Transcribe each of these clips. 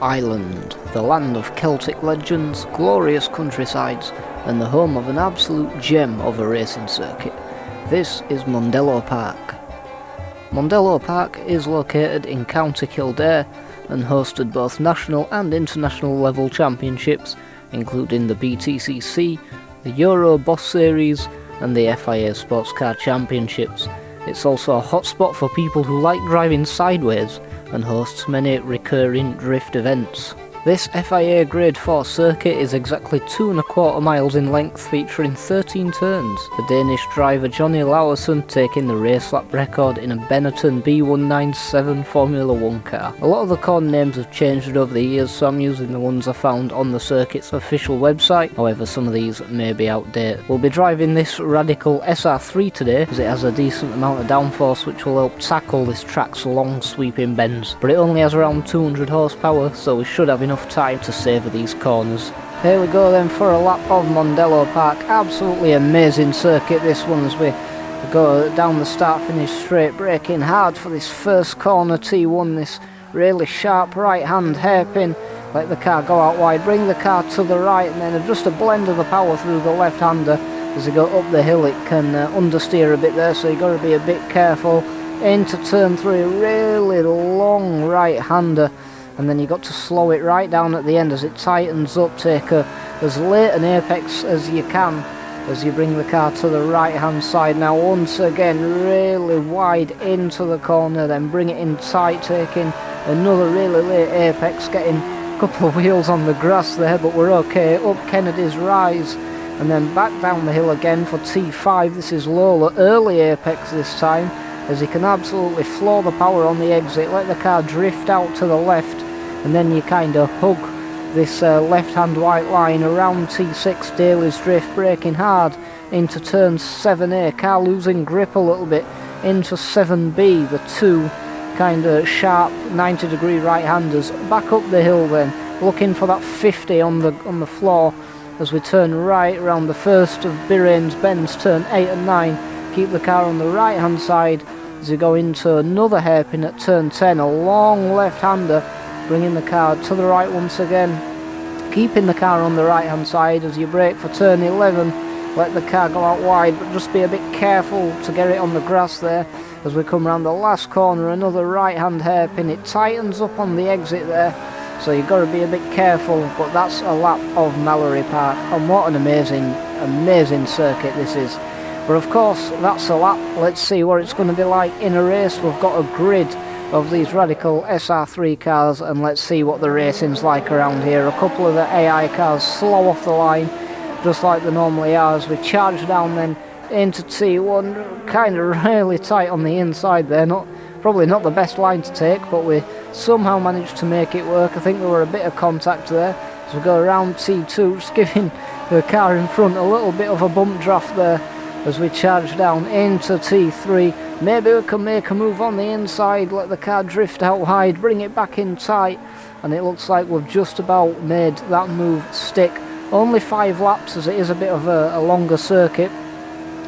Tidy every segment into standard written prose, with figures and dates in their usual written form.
Ireland, the land of Celtic legends, glorious countrysides, and the home of an absolute gem of a racing circuit. This is Mondello Park. Mondello Park is located in County Kildare and hosted both national and international level championships, including the BTCC, the Euro Boss Series, and the FIA Sports Car Championships. It's also a hotspot for people who like driving sideways and hosts many recurring drift events. This FIA Grade 4 circuit is exactly 2¼ miles in length, featuring 13 turns. The Danish driver Johnny Laursen taking the race lap record in a Benetton B197 Formula 1 car. A lot of the corner names have changed over the years, so I'm using the ones I found on the circuit's official website. However, some of these may be outdated. We'll be driving this Radical SR3 today, as it has a decent amount of downforce which will help tackle this track's long sweeping bends. But it only has around 200 horsepower, so we should have enough time to savour these corners. Here we go then for a lap of Mondello Park. Absolutely amazing circuit this one, as we go down the start finish straight, braking hard for this first corner T1, this really sharp right hand hairpin. Let the car go out wide, bring the car to the right, and then just a blend of the power through the left hander. As you go up the hill, it can understeer a bit there, so you've got to be a bit careful. Into turn 3, really long right hander, and then you've got to slow it right down at the end as it tightens up. Take as late an apex as you can as you bring the car to the right hand side. Now once again really wide into the corner, then bring it in tight, taking another really late apex, getting a couple of wheels on the grass there, but we're okay. Up Kennedy's Rise and then back down the hill again for T5. This is Lola, early apex this time, as you can absolutely floor the power on the exit, let the car drift out to the left, and then you kind of hug this left hand white line around T6 Daly's Drift, braking hard into turn 7A, car losing grip a little bit into 7B, the two kind of sharp 90-degree right handers. Back up the hill then, looking for that 50 on the floor as we turn right around the first of Birane's bends, turn 8 and 9. Keep the car on the right hand side as you go into another hairpin at turn 10, a long left hander, bringing the car to the right once again, keeping the car on the right hand side as you brake for turn 11. Let the car go out wide, but just be a bit careful to get it on the grass there as we come around the last corner. Another right hand hairpin, it tightens up on the exit there, so you've got to be a bit careful. But that's a lap of Mallory Park, and what an amazing circuit this is. But of course that's a lap. Let's see what it's going to be like in a race. We've got a grid of these Radical SR3 cars, and let's see what the racing's like around here. A couple of the AI cars slow off the line just like they normally are as we charge down then into T1, kind of really tight on the inside there. Probably not the best line to take, but we somehow managed to make it work. I think there were a bit of contact there as we go around T2, just giving the car in front a little bit of a bump draft there as we charge down into T3. Maybe we can make a move on the inside, let the car drift out wide, bring it back in tight, and it looks like we've just about made that move stick. Only 5 laps, as it is a bit of a longer circuit,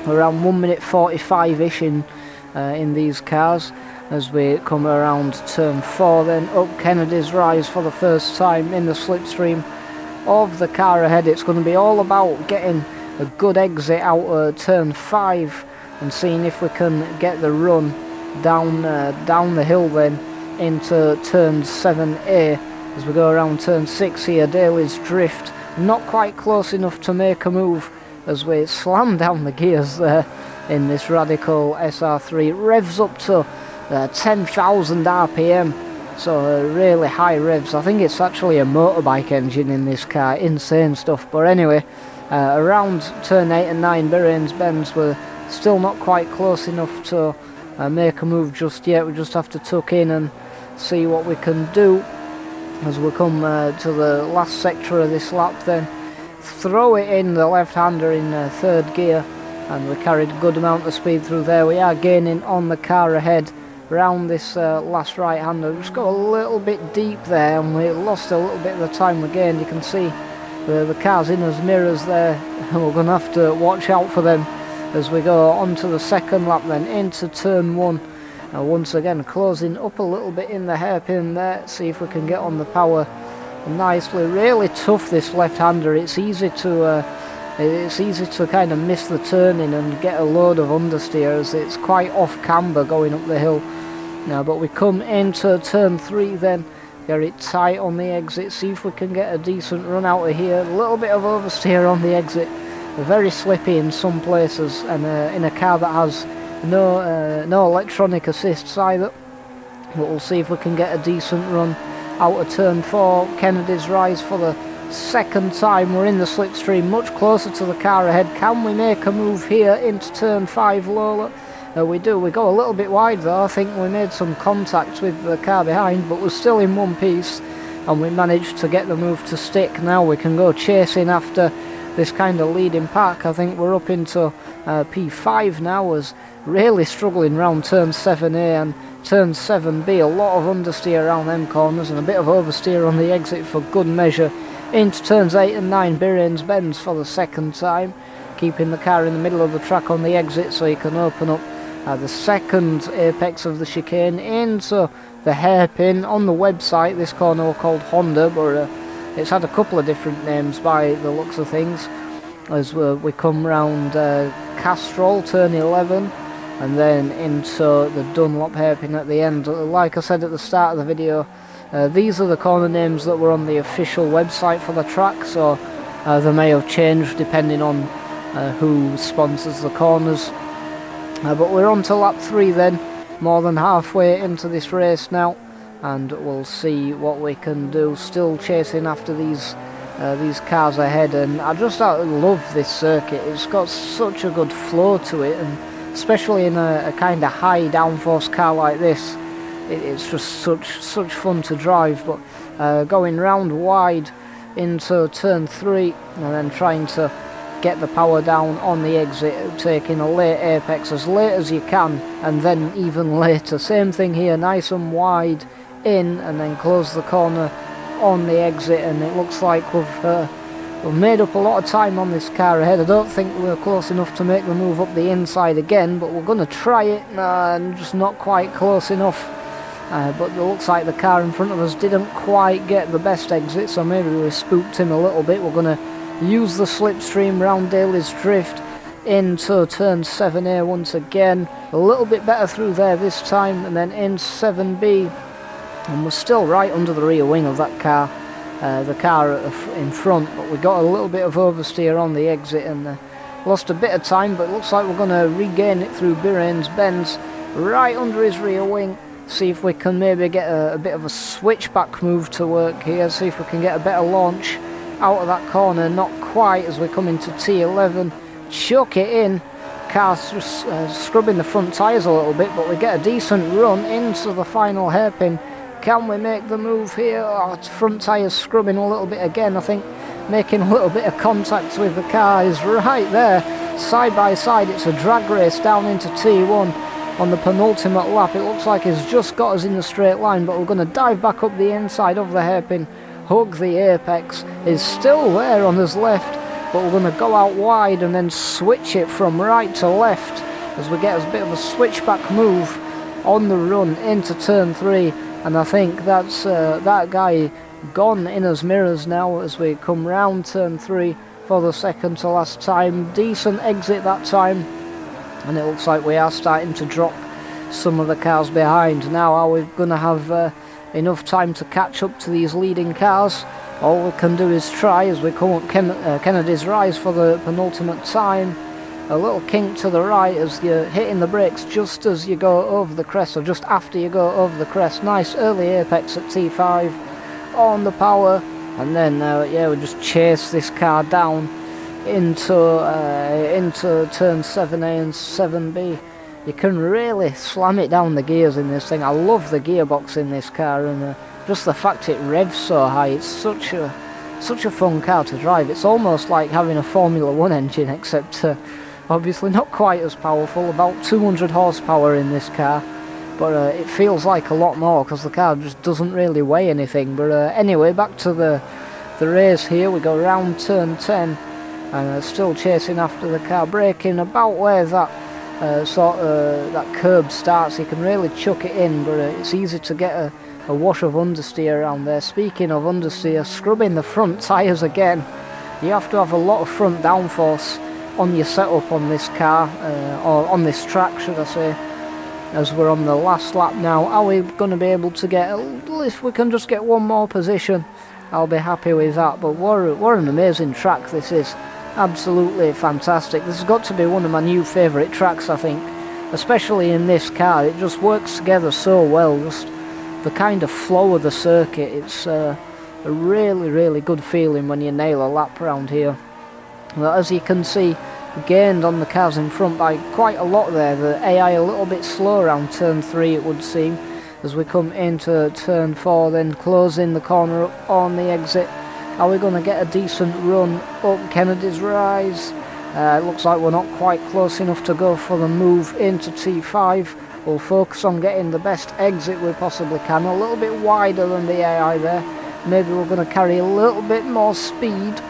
around 1 minute 45-ish in these cars, as we come around turn 4, then up Kennedy's Rise for the first time in the slipstream of the car ahead. It's going to be all about getting a good exit out turn 5 and seeing if we can get the run down the hill then into turn 7A as we go around turn 6 here. Daly's Drift not quite close enough to make a move as we slam down the gears there in this Radical SR3. Revs up to 10,000 RPM, so really high revs. I think it's actually a motorbike engine in this car, insane stuff. But anyway, around turn 8 and 9 Birane's bends, we're still not quite close enough to make a move just yet. We just have to tuck in and see what we can do as we come to the last sector of this lap then. Throw it in the left hander in third gear, and we carried a good amount of speed through there. We are gaining on the car ahead around this last right hander. Just got a little bit deep there and we lost a little bit of the time we gained. You can see the cars in as mirrors there, and we're going to have to watch out for them as we go on to the second lap then into turn 1. Once again closing up a little bit in the hairpin there, see if we can get on the power nicely. Really tough, this left-hander. It's easy to kind of miss the turning and get a load of understeer, as it's quite off camber going up the hill. Now, but we come into turn 3 then, get it tight on the exit, see if we can get a decent run out of here. A little bit of oversteer on the exit, very slippy in some places, and in a car that has no electronic assists either. But we'll see if we can get a decent run out of turn 4. Kennedy's Rise for the second time. We're in the slipstream, much closer to the car ahead. Can we make a move here into turn 5, Lola? We do. We go a little bit wide though. I think we made some contact with the car behind, but we're still in one piece, and we managed to get the move to stick. Now we can go chasing after this kind of leading pack. I think we're up into P5 now, as really struggling round turn 7A and turn 7B. A lot of understeer around them corners and a bit of oversteer on the exit for good measure. Into turns 8 and 9, Birane's bends for the second time, keeping the car in the middle of the track on the exit so he can open up the second apex of the chicane into the hairpin. On the website, this corner was called Honda, but it's had a couple of different names by the looks of things, as we come round Castrol, turn 11, and then into the Dunlop hairpin at the end. Like I said at the start of the video, these are the corner names that were on the official website for the track, so they may have changed depending on who sponsors the corners. But we're on to lap 3 then, more than halfway into this race now, and we'll see what we can do. Still chasing after these cars ahead, and I just love this circuit. It's got such a good flow to it, and especially in a kind of high downforce car like this, it's just such fun to drive. But going round wide into turn 3 and then trying to get the power down on the exit, taking a late apex as late as you can, and then even later. Same thing here, nice and wide in, and then close the corner on the exit, and it looks like we've made up a lot of time on this car ahead. I don't think we're close enough to make the move up the inside again, but we're going to try it, and just not quite close enough. But it looks like the car in front of us didn't quite get the best exit, so maybe we spooked him a little bit. We're going to use the slipstream round Daly's Drift into turn 7A once again. A little bit better through there this time, and then in 7B, and we're still right under the rear wing of that car, the car in front, but we got a little bit of oversteer on the exit and lost a bit of time, but it looks like we're going to regain it through Birane's bends right under his rear wing. See if we can maybe get a bit of a switchback move to work here, see if we can get a better launch out of that corner. Not quite, as we come into T11, chuck it in. Car's just scrubbing the front tyres a little bit, but we get a decent run into the final hairpin. Can we make the move here? Oh, front tyres scrubbing a little bit again. I think making a little bit of contact with the car is right there, side by side. It's a drag race down into T1 on the penultimate lap. It looks like he's just got us in the straight line, but we're going to dive back up the inside of the hairpin, hug the apex. Is still there on his left, but we're going to go out wide and then switch it from right to left as we get a bit of a switchback move on the run into turn 3. And I think that's that guy gone in his mirrors now as we come round turn 3 for the second to last time. Decent exit that time, and it looks like we are starting to drop some of the cars behind. Now are we going to have enough time to catch up to these leading cars? All we can do is try as we come up Kennedy's Rise for the penultimate time. A little kink to the right as you're hitting the brakes just as you go over the crest, or just after you go over the crest. Nice early apex at T5 on the power, and then yeah, we just chase this car down into turn 7A and 7B. You can really slam it down the gears in this thing. I love the gearbox in this car, and just the fact it revs so high. It's such a fun car to drive. It's almost like having a Formula 1 engine, except obviously not quite as powerful. About 200 horsepower in this car, but it feels like a lot more because the car just doesn't really weigh anything. But anyway, back to the race here. We go round turn 10 and still chasing after the car, braking about where that that curb starts, you can really chuck it in, but it's easy to get a wash of understeer around there. Speaking of understeer, scrubbing the front tyres again. You have to have a lot of front downforce on your setup on this car, or on this track should I say, as we're on the last lap now. Are we going to be able to get, if we can just get one more position, I'll be happy with that. But what an amazing track this is. Absolutely fantastic. This has got to be one of my new favourite tracks, I think, especially in this car. It just works together so well, just the kind of flow of the circuit. It's a really good feeling when you nail a lap around here. Well, as you can see, gained on the cars in front by quite a lot there. The AI a little bit slow around turn 3 it would seem, as we come into turn 4, then closing the corner up on the exit. Are we going to get a decent run up Kennedy's Rise? It looks like we're not quite close enough to go for the move into T5. We'll focus on getting the best exit we possibly can. A little bit wider than the AI there. Maybe we're going to carry a little bit more speed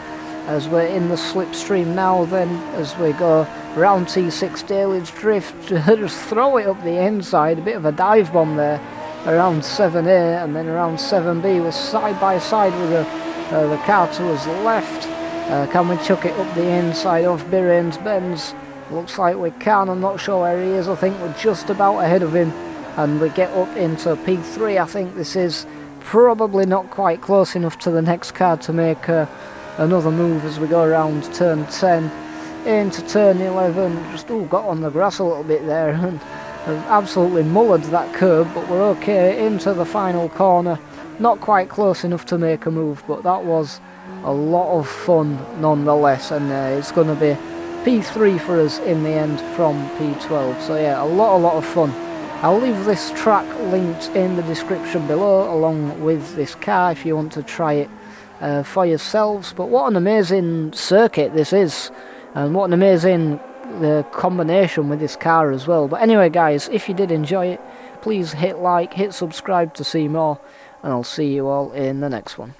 as we're in the slipstream now, then as we go round T6 Daly's Drift. Just throw it up the inside, a bit of a dive bomb there around 7A, and then around 7B we're side by side with the car to his left. Can we chuck it up the inside of Birane's Benz? Looks like we can. I'm not sure where he is. I think we're just about ahead of him, and we get up into P3. I think this is probably not quite close enough to the next car to make another move as we go around turn 10 into turn 11. Just got on the grass a little bit there and absolutely mullered that curb, but we're okay into the final corner. Not quite close enough to make a move, but that was a lot of fun nonetheless, and it's going to be P3 for us in the end from P12. So yeah, a lot of fun. I'll leave this track linked in the description below, along with this car if you want to try it for yourselves. But what an amazing circuit this is, and what an amazing combination with this car as well. But anyway guys, if you did enjoy it, please hit like, hit subscribe to see more, and I'll see you all in the next one.